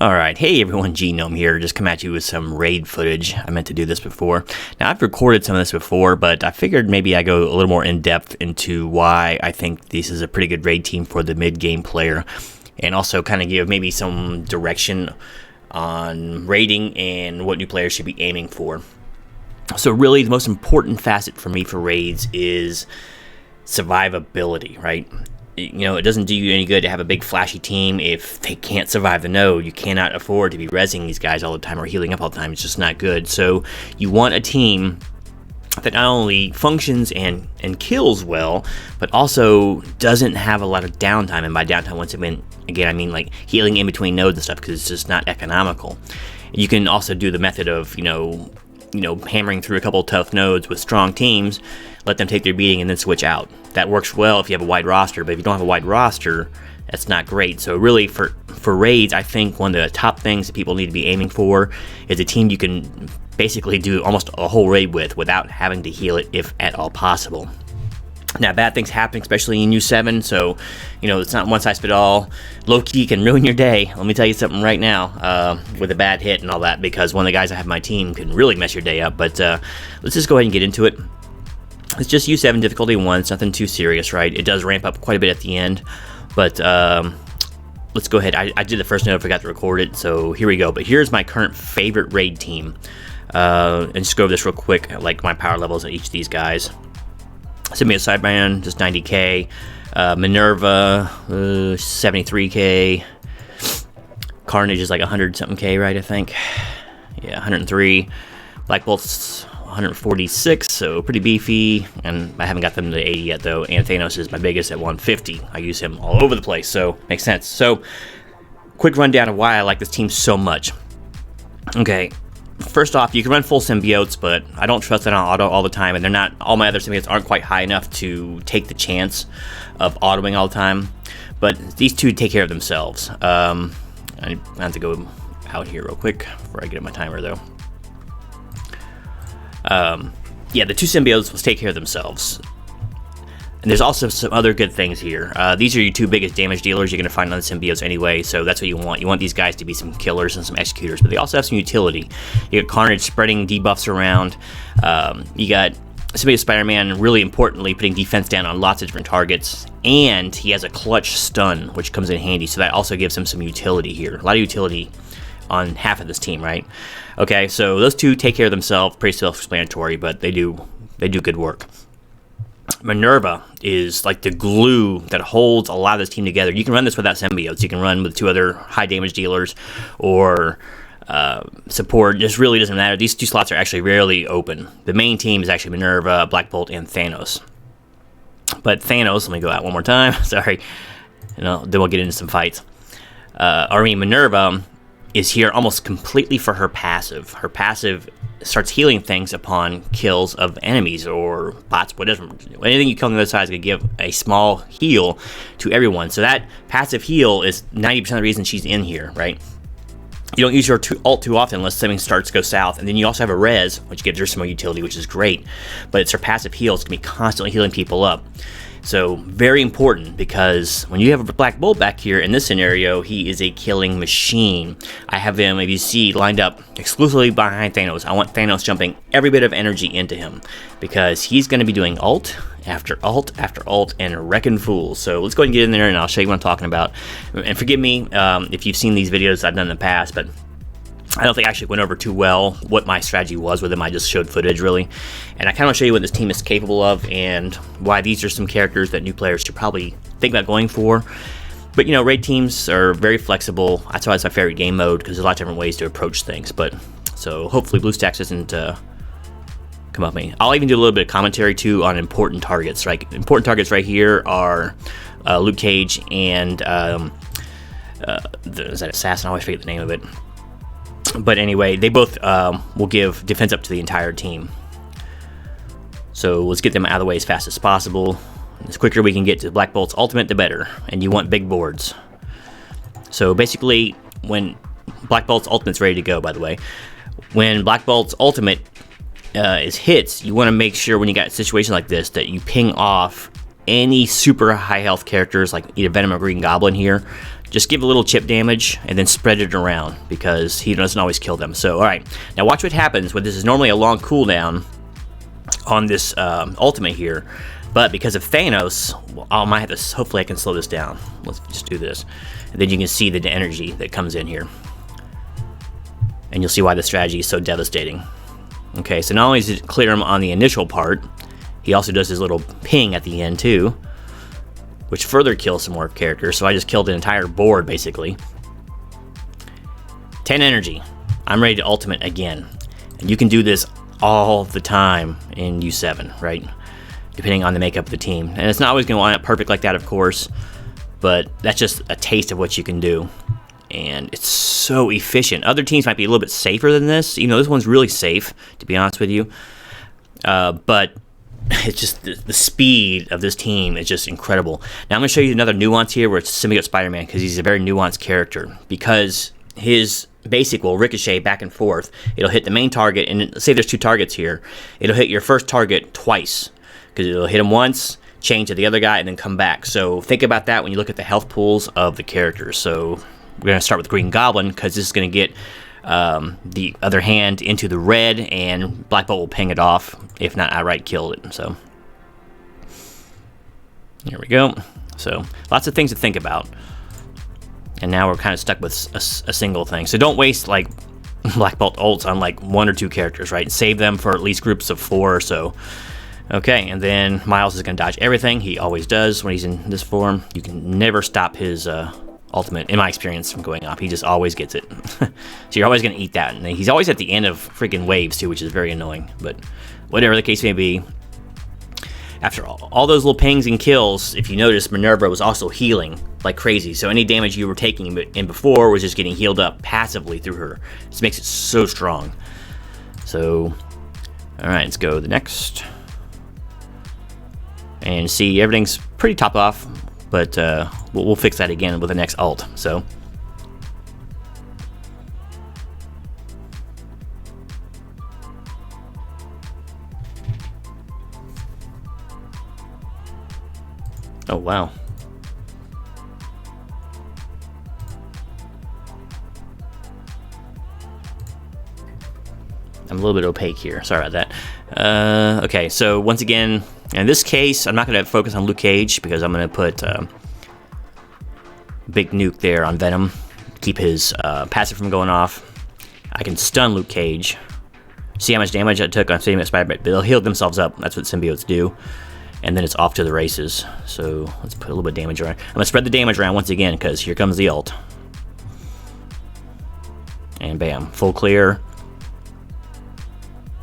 Alright, hey everyone, Genome here, just come at you with some raid footage. I meant to do this before. Now, I've recorded some of this before, but I figured maybe I go a little more in-depth into why I think this is a pretty good raid team for the mid-game player, and also kind of give maybe some direction on raiding and what new players should be aiming for. So really, the most important facet for me for raids is survivability, right? You know, it doesn't do you any good to have a big flashy team if they can't survive the node. You cannot afford to be rezzing these guys all the time or healing up all the time. It's just not good. So you want a team that not only functions and kills well, but also doesn't have a lot of downtime. And by downtime, once again, I mean like healing in between nodes and stuff, because it's just not economical. You can also do the method of, you know, hammering through a couple of tough nodes with strong teams, let them take their beating and then switch out. That works well if you have a wide roster, but if you don't have a wide roster, that's not great. So really for raids, I think one of the top things that people need to be aiming for is a team you can basically do almost a whole raid with without having to heal it if at all possible. Now, bad things happen, especially in U7, so, you know, it's not one size fits all. Low-key can ruin your day. Let me tell you something right now, with a bad hit and all that, because one of the guys I have on my team can really mess your day up. But let's just go ahead and get into it. It's just U7 difficulty 1. It's nothing too serious, right? It does ramp up quite a bit at the end, but let's go ahead. I did the first node, I forgot to record it, so here we go. But here's my current favorite raid team. And just go over this real quick, like my power levels of each of these guys. Symbiote Cyberman, just 90k. minn-erva, 73k. Carnage is like 100-something k, right, I think? Yeah, 103. Black Bolt's 146, so pretty beefy. And I haven't got them to 80 yet, though. And Thanos is my biggest at 150. I use him all over the place, so makes sense. So, quick rundown of why I like this team so much. Okay. First off, you can run full symbiotes, but I don't trust it on auto all the time, and they're not. All my other symbiotes aren't quite high enough to take the chance of autoing all the time. But these two take care of themselves. I have to go out here real quick before I get my timer, though. Yeah, the two symbiotes will take care of themselves. And there's also some other good things here. These are your two biggest damage dealers you're going to find on the symbiotes anyway, so that's what you want. You want these guys to be some killers and some executors, but they also have some utility. You got Carnage spreading debuffs around. You got Symbiote Spider-Man, really importantly, putting defense down on lots of different targets. And he has a clutch stun, which comes in handy, so that also gives him some utility here. A lot of utility on half of this team, right? Okay, so those two take care of themselves, pretty self-explanatory, but they do good work. Minn-erva is like the glue that holds a lot of this team together. You can run this without symbiotes. You can run with two other high damage dealers or support. It just really doesn't matter. These two slots are actually rarely open. The main team is actually Minn-erva, Black Bolt, and Thanos. But Thanos, let me go out one more time. Sorry. Then we'll get into some fights. Minn-erva is here almost completely for her passive. Her passive starts healing things upon kills of enemies or bots, whatever. Anything you kill on the other side is going to give a small heal to everyone. So that passive heal is 90% of the reason she's in here, right? You don't use your ult too often unless something starts to go south. And then you also have a res, which gives her some more utility, which is great. But it's her passive heal. It's going to be constantly healing people up. So very important, because when you have a Black Bolt back here in this scenario, he is a killing machine. I have him, if you see, lined up exclusively behind Thanos. I want Thanos jumping every bit of energy into him, because he's going to be doing ult after ult after ult and wrecking fools. So let's go ahead and get in there and I'll show you what I'm talking about. And forgive me if you've seen these videos I've done in the past, but I don't think I actually went over too well what my strategy was with him. I just showed footage, really. And I kind of want to show you what this team is capable of and why these are some characters that new players should probably think about going for. But, you know, raid teams are very flexible. That's why it's my favorite game mode, because there's a lot of different ways to approach things. But so hopefully BlueStacks doesn't come up with me. I'll even do a little bit of commentary, too, on important targets. Right? Important targets right here are Luke Cage and is that Assassin? I always forget the name of it. But anyway, they both will give defense up to the entire team. So let's get them out of the way as fast as possible. The quicker we can get to Black Bolt's ultimate, the better. And you want big boards. So basically, when Black Bolt's ultimate's ready to go, by the way, when Black Bolt's ultimate is hits, you want to make sure when you got a situation like this that you ping off any super high health characters like either Venom or Green Goblin here, just give a little chip damage and then spread it around because he doesn't always kill them. So, alright, now watch what happens when this is normally a long cooldown on this ultimate here, but because of Thanos, well, I might have to, hopefully I can slow this down. Let's just do this. And then you can see the energy that comes in here. And you'll see why the strategy is so devastating. Okay, so not only does it clear him on the initial part, he also does his little ping at the end too, which further kills some more characters. So I just killed an entire board basically. 10 energy. I'm ready to ultimate again. And you can do this all the time in U7, right? Depending on the makeup of the team. And it's not always going to line up perfect like that, of course, but that's just a taste of what you can do. And it's so efficient. Other teams might be a little bit safer than this. You know, this one's really safe, to be honest with you. But it's just the speed of this team is just incredible. Now I'm going to show you another nuance here where it's Symbiote Spider-Man, because he's a very nuanced character. Because his basic will ricochet back and forth. It'll hit the main target, and say there's two targets here. It'll hit your first target twice, because it'll hit him once, change to the other guy, and then come back. So think about that when you look at the health pools of the characters. So we're going to start with Green Goblin, because this is going to get the other hand into the red, and Black Bolt will ping it off, if not outright kill it. So here we go. So lots of things to think about. And now we're kind of stuck with a single thing. So don't waste like Black Bolt ults on like 1 or 2 characters, right? Save them for at least groups of 4 or so. Okay, and then Miles is going to dodge everything. He always does when he's in this form. You can never stop his ultimate, in my experience, from going off. He just always gets it. So you're always going to eat that. And he's always at the end of freaking waves too, which is very annoying. But whatever the case may be, after all those little pings and kills, if you notice, minn-erva was also healing like crazy. So any damage you were taking in before was just getting healed up passively through her. This makes it so strong. So, alright, let's go to the next. And see, everything's pretty topped off, but we'll fix that again with the next ult. So, oh wow. I'm a little bit opaque here. Sorry about that. Okay, so once again, in this case, I'm not going to focus on Luke Cage because I'm going to put big nuke there on Venom, keep his passive from going off. I can stun Luke Cage. See how much damage I took on Symbiote Spider-Man? They'll heal themselves up. That's what symbiotes do. And then it's off to the races. So let's put a little bit of damage around. I'm going to spread the damage around once again because here comes the ult. And bam, full clear.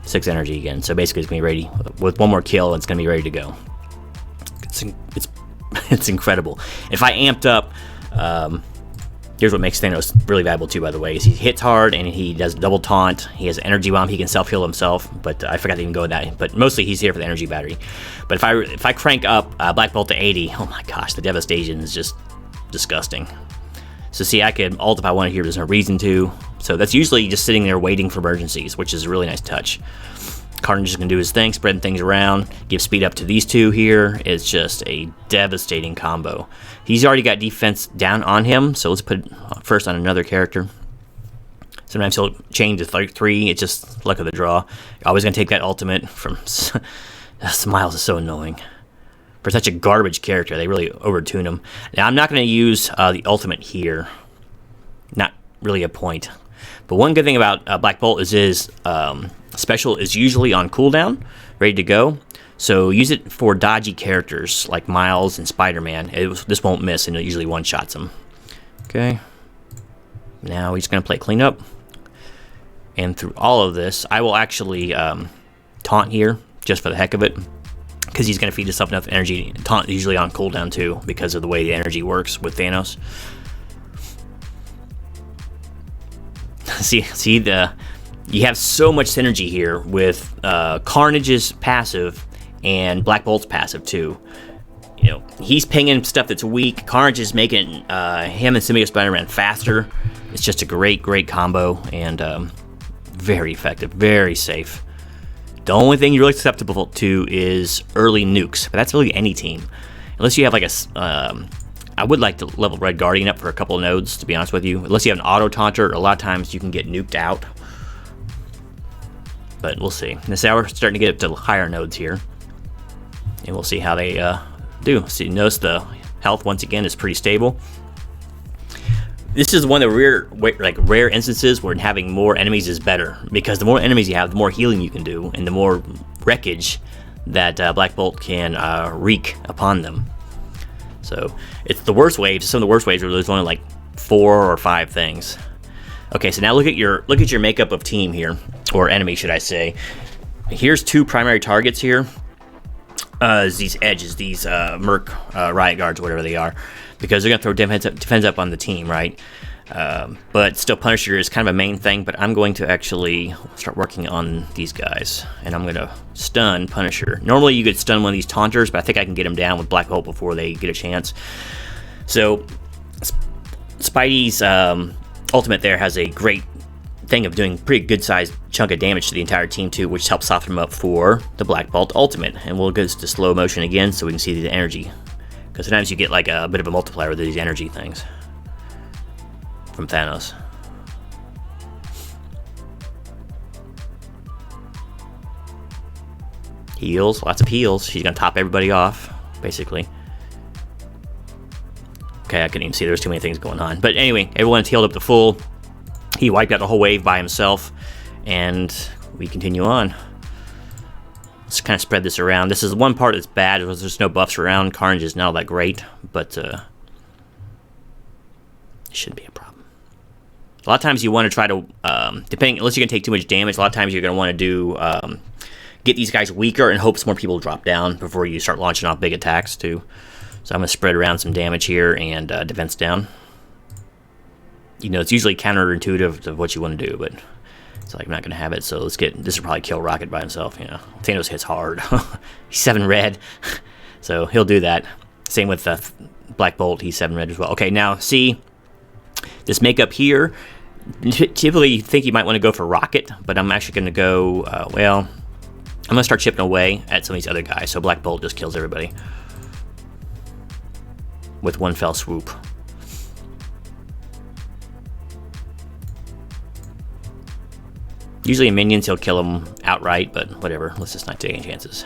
6 energy again. So basically it's going to be ready. With one more kill, it's going to be ready to go. It's incredible. If I amped up, here's what makes Thanos really valuable too, by the way, is he hits hard and he does double taunt. He has an energy bomb. He can self-heal himself, but I forgot to even go with that. But mostly he's here for the energy battery. But if I crank up Black Bolt to 80, oh my gosh, the devastation is just disgusting. So see, I could ult if I wanted here. There's no reason to. So that's usually just sitting there waiting for emergencies, which is a really nice touch. Carnage is going to do his thing, spreading things around, give speed up to these two here. It's just a devastating combo. He's already got defense down on him, so let's put it first on another character. Sometimes he'll change to 3. It's just luck of the draw. You're always going to take that ultimate from... Miles is so annoying. For such a garbage character, they really overtune him. Now, I'm not going to use the ultimate here. Not really a point. But one good thing about Black Bolt is his special is usually on cooldown, ready to go. So use it for dodgy characters like Miles and Spider-Man. This won't miss, and it usually one-shots them. Okay. Now he's going to play cleanup. And through all of this, I will actually taunt here, just for the heck of it. Because he's going to feed himself enough energy. Taunt is usually on cooldown too, because of the way the energy works with Thanos. See you have so much synergy here with Carnage's passive and Black Bolt's passive too. You know, he's pinging stuff that's weak. Carnage is making him and Symbiote Spider-Man faster. It's just a great combo and very effective, very safe. The only thing you're really susceptible to is early nukes, but that's really any team. Unless you have like I would like to level Red Guardian up for a couple of nodes, to be honest with you. Unless you have an auto taunter, a lot of times you can get nuked out. But we'll see. This hour, starting to get up to higher nodes here. And we'll see how they do. So you notice the health, once again, is pretty stable. This is one of the rare instances where having more enemies is better. Because the more enemies you have, the more healing you can do. And the more wreckage that Black Bolt can wreak upon them. So it's the worst waves. Some of the worst waves where there's only like 4 or 5 things. Okay, so now look at your makeup of team here, or enemy, should I say? Here's 2 primary targets here. These edges, these Merc Riot Guards, whatever they are, because they're gonna throw defense up on the team, right? But still, Punisher is kind of a main thing. But I'm going to actually start working on these guys, and I'm gonna stun Punisher. Normally, you could stun one of these taunters, but I think I can get him down with Black Bolt before they get a chance. So, Spidey's ultimate there has a great thing of doing pretty good sized chunk of damage to the entire team too, which helps soften them up for the Black Bolt ultimate. And we'll go to slow motion again so we can see the energy, because sometimes you get like a bit of a multiplier with these energy things from Thanos. Heals, lots of heals. She's gonna top everybody off, basically. Okay, I couldn't even see, there was too many things going on. But anyway, everyone's healed up to full. He wiped out the whole wave by himself, and we continue on. Let's kind of spread this around. This is one part that's bad, because there's no buffs around. Carnage is not all that great, but it shouldn't be a problem. A lot of times you want to try to, unless you're going to take too much damage, a lot of times you're going to want to do, get these guys weaker and hope some more people drop down before you start launching off big attacks too. So I'm going to spread around some damage here and defense down. You know, it's usually counterintuitive to what you want to do, but it's like I'm not going to have it. So this will probably kill Rocket by himself, you know. Thanos hits hard. He's 7 red, so he'll do that. Same with Black Bolt, he's 7 red as well. Okay, now see, this makeup here, typically you think you might want to go for Rocket, but I'm actually going to go, I'm going to start chipping away at some of these other guys. So Black Bolt just kills everybody with one fell swoop. Usually in minions he'll kill them outright, but whatever, let's just not take any chances.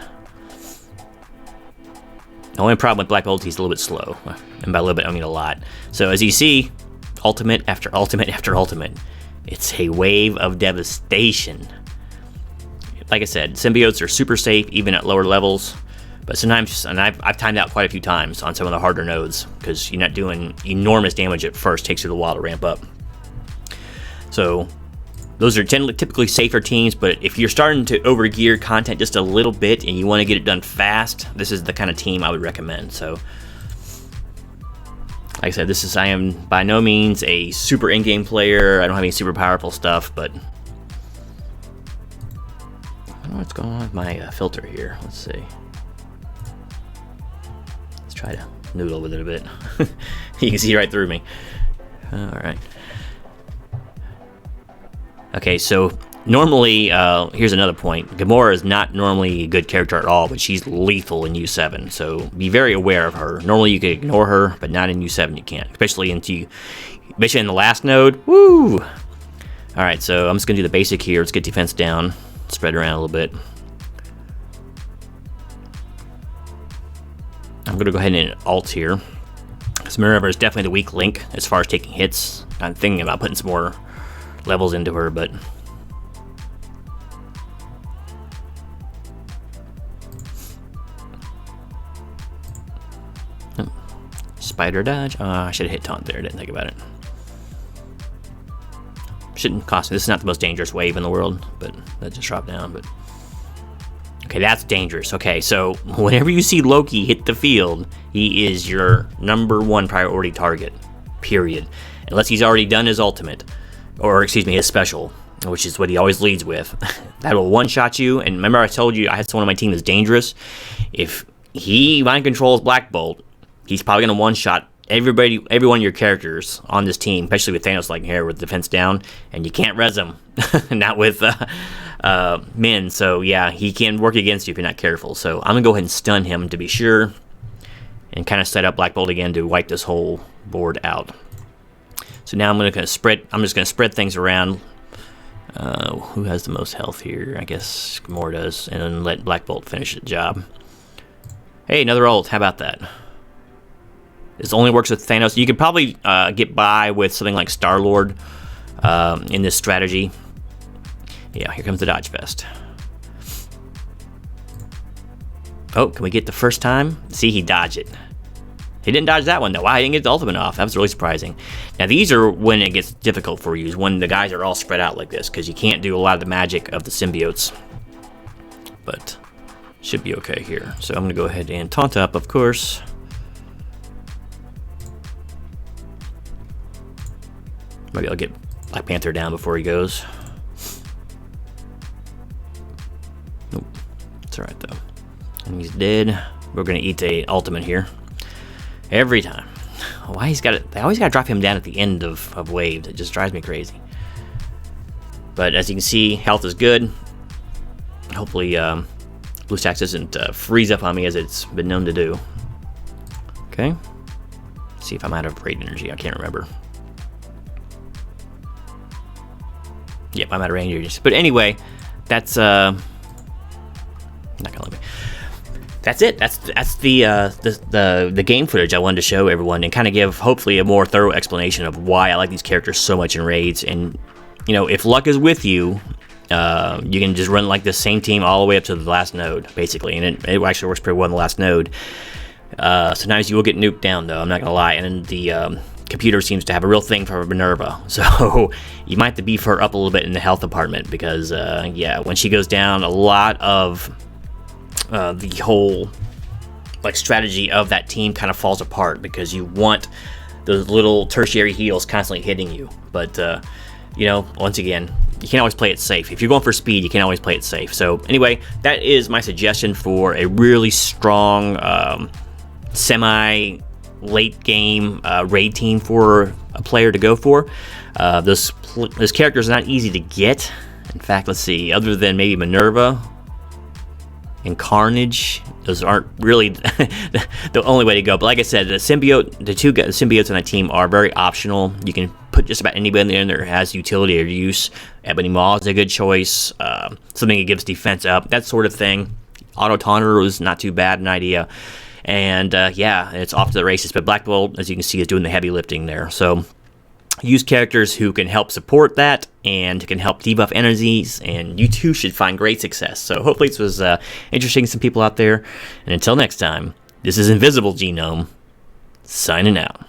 The only problem with Black Bolt, he's a little bit slow, and by a little bit I mean a lot. So as you see, ultimate after ultimate after ultimate, it's a wave of devastation. Like I said, symbiotes are super safe even at lower levels, but sometimes, and I've timed out quite a few times on some of the harder nodes, because you're not doing enormous damage at first, it takes you a while to ramp up. So those are typically safer teams, but if you're starting to overgear content just a little bit and you want to get it done fast, this is the kind of team I would recommend. So, like I said, I am by no means a super in-game player. I don't have any super powerful stuff, but I don't know what's going on with my filter here. Let's see. Let's try to noodle with it a bit. You can see right through me. All right. Okay, so normally, here's another point. Gamora is not normally a good character at all, but she's lethal in U7, so be very aware of her. Normally you could ignore her, but not in U7 you can't, especially in the last node. Woo! Alright, so I'm just going to do the basic here. Let's get defense down, spread around a little bit. I'm going to go ahead and alt here, because minn-erva is definitely the weak link as far as taking hits. I'm thinking about putting some more levels into her, but spider dodge. I should have hit taunt there. Didn't think about it. Shouldn't cost me. This is not the most dangerous wave in the world, but that just dropped down. But okay, that's dangerous. Okay, so whenever you see Loki hit the field, he is your #1 priority target. Period. Unless he's already done his ultimate. Or, excuse me, his special, which is what he always leads with. That will one-shot you, and remember I told you I had someone on my team that's dangerous? If he mind controls Black Bolt, he's probably going to one-shot every one of your characters on this team, especially with Thanos like here with defense down, and you can't res him, not with Min. So yeah, he can work against you if you're not careful. So I'm gonna go ahead and stun him to be sure, and kind of set up Black Bolt again to wipe this whole board out. So now I'm just gonna spread things around. Who has the most health here? I guess Gamora does, and then let Black Bolt finish the job. Hey, another ult. How about that? This only works with Thanos. You could probably get by with something like Star-Lord in this strategy. Yeah, here comes the dodge fest. Oh, can we get the first time? See, he dodged it. He didn't dodge that one, though. Wow, he didn't get the ultimate off. That was really surprising. Now, these are when it gets difficult for you, is when the guys are all spread out like this, because you can't do a lot of the magic of the symbiotes. But should be okay here. So I'm going to go ahead and taunt up, of course. Maybe I'll get Black Panther down before he goes. Nope. It's alright, though. And he's dead. We're going to eat the ultimate here. Every time. Why he's got it? They always got to drop him down at the end of waves. It just drives me crazy. But as you can see, health is good. Hopefully, BlueStacks doesn't freeze up on me as it's been known to do. Okay. Let's see if I'm out of raid energy. I can't remember. Yep, I'm out of range energy. But anyway, that's not gonna let me. That's it. That's the game footage I wanted to show everyone and kind of give hopefully a more thorough explanation of why I like these characters so much in raids. And you know, if luck is with you, you can just run like the same team all the way up to the last node, basically, and it actually works pretty well in the last node. Sometimes you will get nuked down, though. I'm not gonna lie, and then the computer seems to have a real thing for minn-erva, so you might have to beef her up a little bit in the health department because, yeah, when she goes down, a lot of the whole like strategy of that team kind of falls apart because you want those little tertiary heals constantly hitting you. But you know, once again, you can't always play it safe. If you're going for speed, you can't always play it safe. So anyway, that is my suggestion for a really strong semi late game raid team for a player to go for. This character is not easy to get. In fact, let's see, other than maybe minn-erva and Carnage, those aren't really the only way to go. But like I said, the two symbiotes on that team are very optional. You can put just about anybody in there that has utility or use. Ebony Maw is a good choice. Something that gives defense up, that sort of thing. Auto Taunter was not too bad an idea. And yeah, it's off to the races. But Black Bolt, as you can see, is doing the heavy lifting there. So use characters who can help support that and can help debuff energies, and you too should find great success. So hopefully this was interesting to some people out there. And until next time, this is Invisible Genome, signing out.